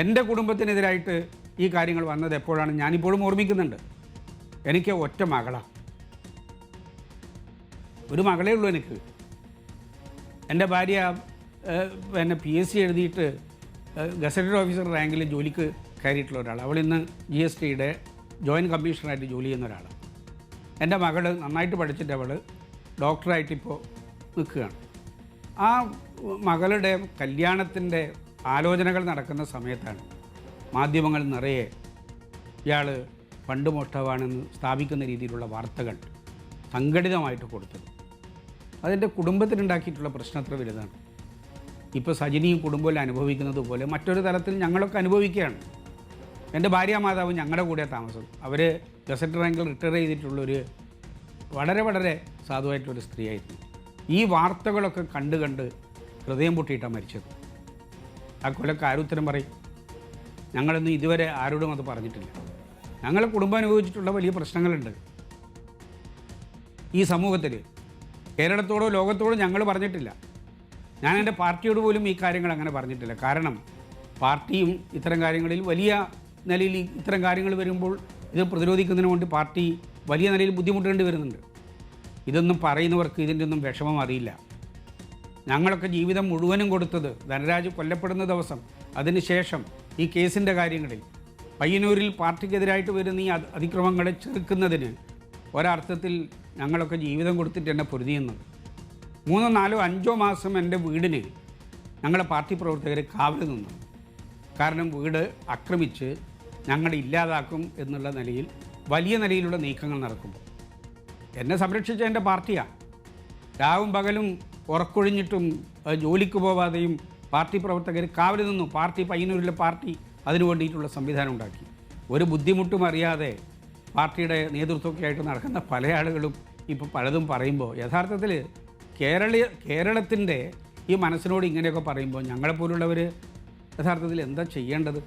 എൻ്റെ കുടുംബത്തിനെതിരായിട്ട് ഈ കാര്യങ്ങൾ വന്നത് എപ്പോഴാണ് ഞാനിപ്പോഴും ഓർമ്മിക്കുന്നുണ്ട്. എനിക്ക് ഒറ്റ മകളാണ്, ഒരു മകളേ ഉള്ളൂ എനിക്ക്. എൻ്റെ ഭാര്യ പിന്നെ PSC എഴുതിയിട്ട് ഗസറ്റഡ് ഓഫീസർ റാങ്കിൽ ജോലിക്ക് കയറിയിട്ടുള്ള ഒരാൾ. അവളിന്ന് GSTയുടെ ജോയിൻറ്റ് കമ്മീഷണറായിട്ട് ജോലി ചെയ്യുന്ന ഒരാളാണ്. എൻ്റെ മകൾ നന്നായിട്ട് പഠിച്ചിട്ട് അവൾ ഡോക്ടറായിട്ടിപ്പോൾ നിൽക്കുകയാണ്. ആ മകളുടെ കല്യാണത്തിൻ്റെ ആലോചനകൾ നടക്കുന്ന സമയത്താണ് മാധ്യമങ്ങൾ നിറയെ ഇയാൾ ഫണ്ട് മോഷ്ടാവാണെന്ന് സ്ഥാപിക്കുന്ന രീതിയിലുള്ള വാർത്തകൾ സംഘടിതമായിട്ട് കൊടുത്തത്. അതിൻ്റെ കുടുംബത്തിനുണ്ടാക്കിയിട്ടുള്ള പ്രശ്നം അത്ര വലുതാണ്. ഇപ്പോൾ സജിനിയും കുടുംബവും അനുഭവിക്കുന്നത് പോലെ മറ്റൊരു തലത്തിൽ ഞങ്ങളൊക്കെ അനുഭവിക്കുകയാണ്. എൻ്റെ ഭാര്യാമാതാവ് ഞങ്ങളുടെ കൂടെ താമസം. അവർ ഗസറ്റ് റാങ്കിൽ റിട്ടയർ ചെയ്തിട്ടുള്ളൊരു വളരെ വളരെ സാധുവായിട്ടുള്ളൊരു സ്ത്രീയായിരുന്നു. ഈ വാർത്തകളൊക്കെ കണ്ട് ഹൃദയം പൊട്ടിയിട്ടാണ് മരിച്ചത്. ആ കൊലക്ക് ആരുത്തരം പറയും? ഞങ്ങളൊന്നും ഇതുവരെ ആരോടും അത് പറഞ്ഞിട്ടില്ല. ഞങ്ങളെ കുടുംബം അനുഭവിച്ചിട്ടുള്ള വലിയ പ്രശ്നങ്ങളുണ്ട് ഈ സമൂഹത്തിൽ. കേരളത്തോടോ ലോകത്തോടോ ഞങ്ങൾ പറഞ്ഞിട്ടില്ല. ഞാൻ എൻ്റെ പാർട്ടിയോട് പോലും ഈ കാര്യങ്ങൾ അങ്ങനെ പറഞ്ഞിട്ടില്ല. കാരണം പാർട്ടിയും ഇത്തരം കാര്യങ്ങളിൽ വലിയ നിലയിൽ ഇത്തരം കാര്യങ്ങൾ വരുമ്പോൾ ഇത് പ്രതിരോധിക്കുന്നതിന് വേണ്ടി പാർട്ടി വലിയ നിലയിൽ ബുദ്ധിമുട്ടേണ്ടി വരുന്നുണ്ട്. ഇതൊന്നും പറയുന്നവർക്ക് ഇതിൻ്റെ ഒന്നും വിഷമം അറിയില്ല. ഞങ്ങളൊക്കെ ജീവിതം മുഴുവനും കൊടുത്തത് ധനരാജ് കൊല്ലപ്പെടുന്ന ദിവസം, അതിനുശേഷം ഈ കേസിൻ്റെ കാര്യങ്ങളിൽ പയ്യന്നൂരിൽ പാർട്ടിക്കെതിരായിട്ട് വരുന്ന ഈ അതിക്രമങ്ങളെ ചെറുക്കുന്നതിന് ഒരർത്ഥത്തിൽ ഞങ്ങളൊക്കെ ജീവിതം കൊടുത്തിട്ട് എന്നെ പൊരുതിയുന്നത്. 3, 4, 5 മാസം എൻ്റെ വീടിന് ഞങ്ങളെ പാർട്ടി പ്രവർത്തകർ കാവൽ നിന്നു. കാരണം വീട് ആക്രമിച്ച് ഞങ്ങളെ ഇല്ലാതാക്കും എന്നുള്ള നിലയിൽ വലിയ നിലയിലുള്ള നീക്കങ്ങൾ നടക്കുമ്പോൾ എന്നെ സംരക്ഷിച്ച എൻ്റെ പാർട്ടിയാണ്. രാവും പകലും ഉറക്കൊഴിഞ്ഞിട്ടും ജോലിക്ക് പോവാതെയും പാർട്ടി പ്രവർത്തകർ കാവൽ നിന്നു. പാർട്ടി പയ്യന്നൂരിലെ പാർട്ടി അതിനു വേണ്ടിയിട്ടുള്ള സംവിധാനം ഉണ്ടാക്കി. ഒരു ബുദ്ധിമുട്ടും അറിയാതെ പാർട്ടിയുടെ നേതൃത്വമൊക്കെ ആയിട്ട് നടക്കുന്ന പല ആളുകളും ഇപ്പോൾ പലതും പറയുമ്പോൾ യഥാർത്ഥത്തിൽ കേരളത്തിൻ്റെ ഈ മനസ്സിനോട് ഇങ്ങനെയൊക്കെ പറയുമ്പോൾ ഞങ്ങളെപ്പോലുള്ളവർ യഥാർത്ഥത്തിൽ എന്താ ചെയ്യേണ്ടത്?